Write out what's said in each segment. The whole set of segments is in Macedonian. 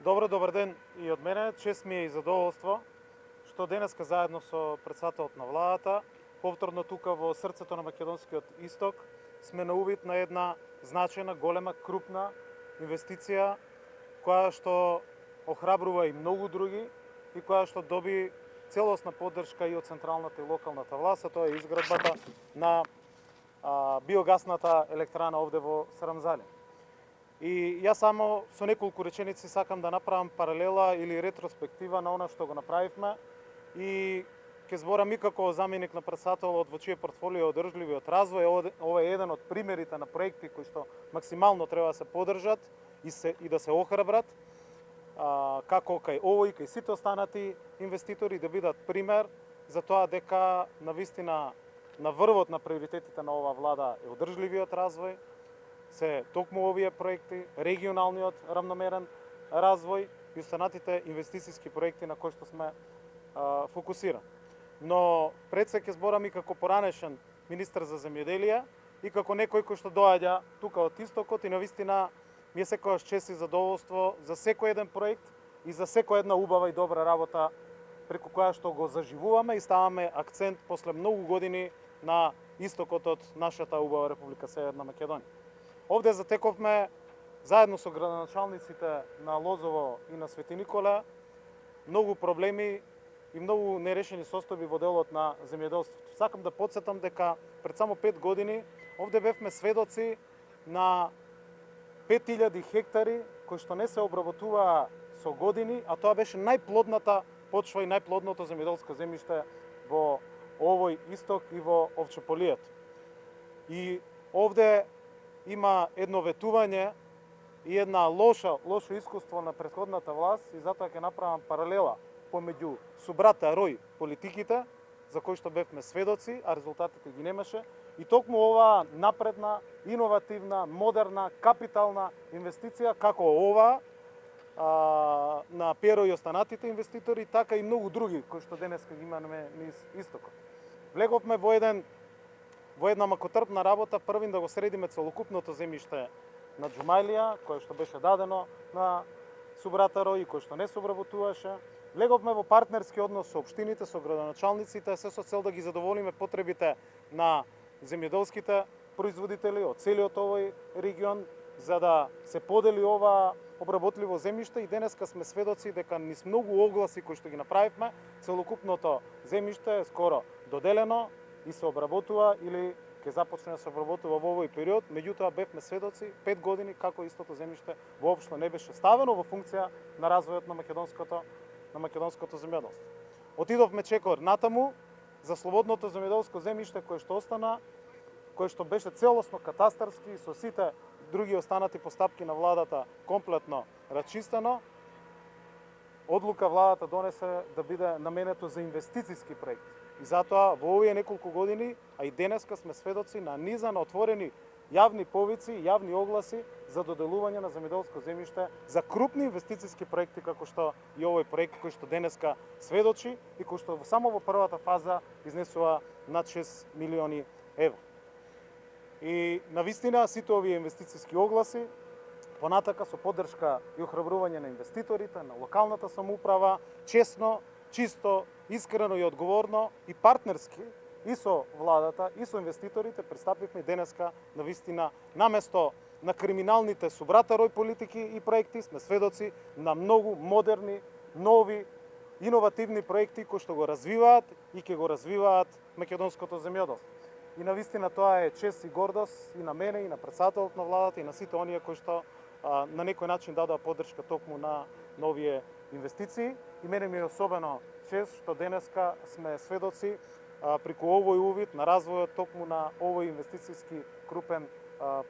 Добар ден и од мене. Чест ми е и задоволство што денеска заедно со председателот на владата, повторно тука во срцето на македонскиот исток, сме на увид на една значајна, голема, крупна инвестиција која што охрабрува и многу други и која што доби целосна поддршка и од централната и локалната власт, а тоа е изградбата на биогасната електрана овде во Сарамзале. И јас само со неколку реченици сакам да направам паралела или ретроспектива на она што го направивме и ќе зборам и како заменик на председателот во чие портфолио е одржливиот развој. Ова е еден од примерите на проекти кои што максимално треба да се поддржат и да се охрабрат, како кај овој, кај сите останати инвеститори, да бидат пример за тоа дека навистина на врвот на приоритетите на оваа влада е одржливиот развој, се токму овие проекти, регионалниот рамномерен развој и останатите инвестициски проекти на кои што сме фокусирани. Но пред се ќе зборам и како поранешен министер за земјоделие и како некој кој што доаѓа тука од истокот и навистина ми е секогаш чест и задоволство за секој еден проект и за секоја една убава и добра работа преку која што го заживуваме и ставаме акцент после многу години на истокот од нашата убава Република Северна Македонија. Овде затековме заедно со градоначалниците на Лозово и на Свети Никола многу проблеми и многу нерешени состојби во делот на земјоделството. Сакам да потсетам дека пред само 5 години овде бевме сведоци на 5000 хектари кои што не се обработуваа со години, а тоа беше најплодната почва и најплодното земјоделско земјиште во овој исток и во Овчеполието. И овде има едно ветување и една лошо искуство на претходната власт и затоа ќе направам паралела помеѓу субрата рој политиките за кои што бевме сведоци, а резултатите ги немаше, и токму оваа напредна, иновативна, модерна, капитална инвестиција како ова на Перо и останатите инвеститори, така и многу други кои што денеска ги имаме низ истокот. Влеговме во една макотрпна работа, првин да го средиме целокупното земјиште на Џумајлија, кое што беше дадено на субрата рој и кое што не се обработуваше. Влеговме во партнерски однос со општините, со градоначалниците, се со цел да ги задоволиме потребите на земјоделските производители од целиот овој регион, за да се подели ова обработливо земјиште, и денеска сме сведоци дека низ многу огласи кои што ги направивме, целокупното земјиште е скоро доделено и се обработува или ќе започне да се обработува во овој период. Меѓутоа бевме сведоци 5 години како истото земјиште воопшто не беше ставено во функција на развојот на македонското земјоделство. Отидовме чекор натаму за слободното земјоделско земјиште кое што остана, кое што беше целосно катастарски со сите други останати постапки на владата комплетно расчистено. Одлука владата донесе да биде наменето за инвестициски проекти. И затоа во овие неколку години, а и денеска сме сведоци на низа на отворени јавни повици и јавни огласи за доделување на земјоделско земјиште за крупни инвестициски проекти како што и овој проект кој што денеска сведочи и кој што само во првата фаза изнесува над 6 милиони евра. И навистина сите овие инвестициски огласи понатака со поддршка и охрабрување на инвеститорите, на локалната самоуправа, честно, чисто, искрено и одговорно и партнерски и со владата и со инвеститорите пристапивме денеска навистина наместо на криминалните субрата рој политики и проекти сме сведоци на многу модерни, нови, иновативни проекти кои што го развиваат и ќе го развиваат македонското земјоделство. И навистина тоа е чест и гордост и на мене, и на председателот на владата, и на сите оние кои што на некој начин дадоа поддршка токму на новие инвестиции. И мене ми е особено чест што денеска сме сведоци преку овој увид на развојот токму на овој инвестициски крупен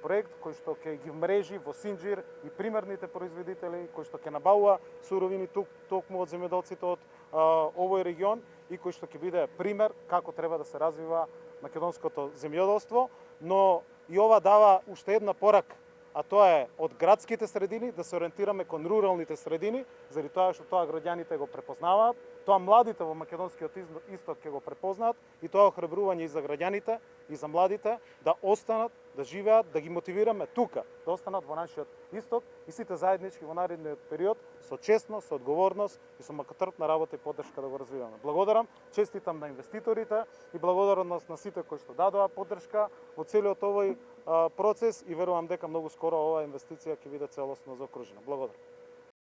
проект кој што ќе ги вмрежи во Синџир и примерните производители, кој што ќе набавува суровини токму од земјоделците од овој регион и кој што ќе биде пример како треба да се развива македонското земјоделство, но и ова дава уште една порака, а тоа е од градските средини да се ориентираме кон руралните средини, заради тоа што тоа граѓаните го препознаваат, тоа младите во македонскиот исток ќе го препознаат и тоа охрабрување и за граѓаните и за младите да останат, да да живеат, да ги мотивираме тука, да останат во нашиот исток и сите заеднички во наредниот период со честност, со одговорност и со макатрпна работа и поддршка да го развиваме. Благодарам, честитам на инвеститорите и благодарност на сите кои што дадоа поддршка во целиот овој процес и верувам дека многу скоро оваа инвестиција ќе биде целосно заокружена. Благодарам.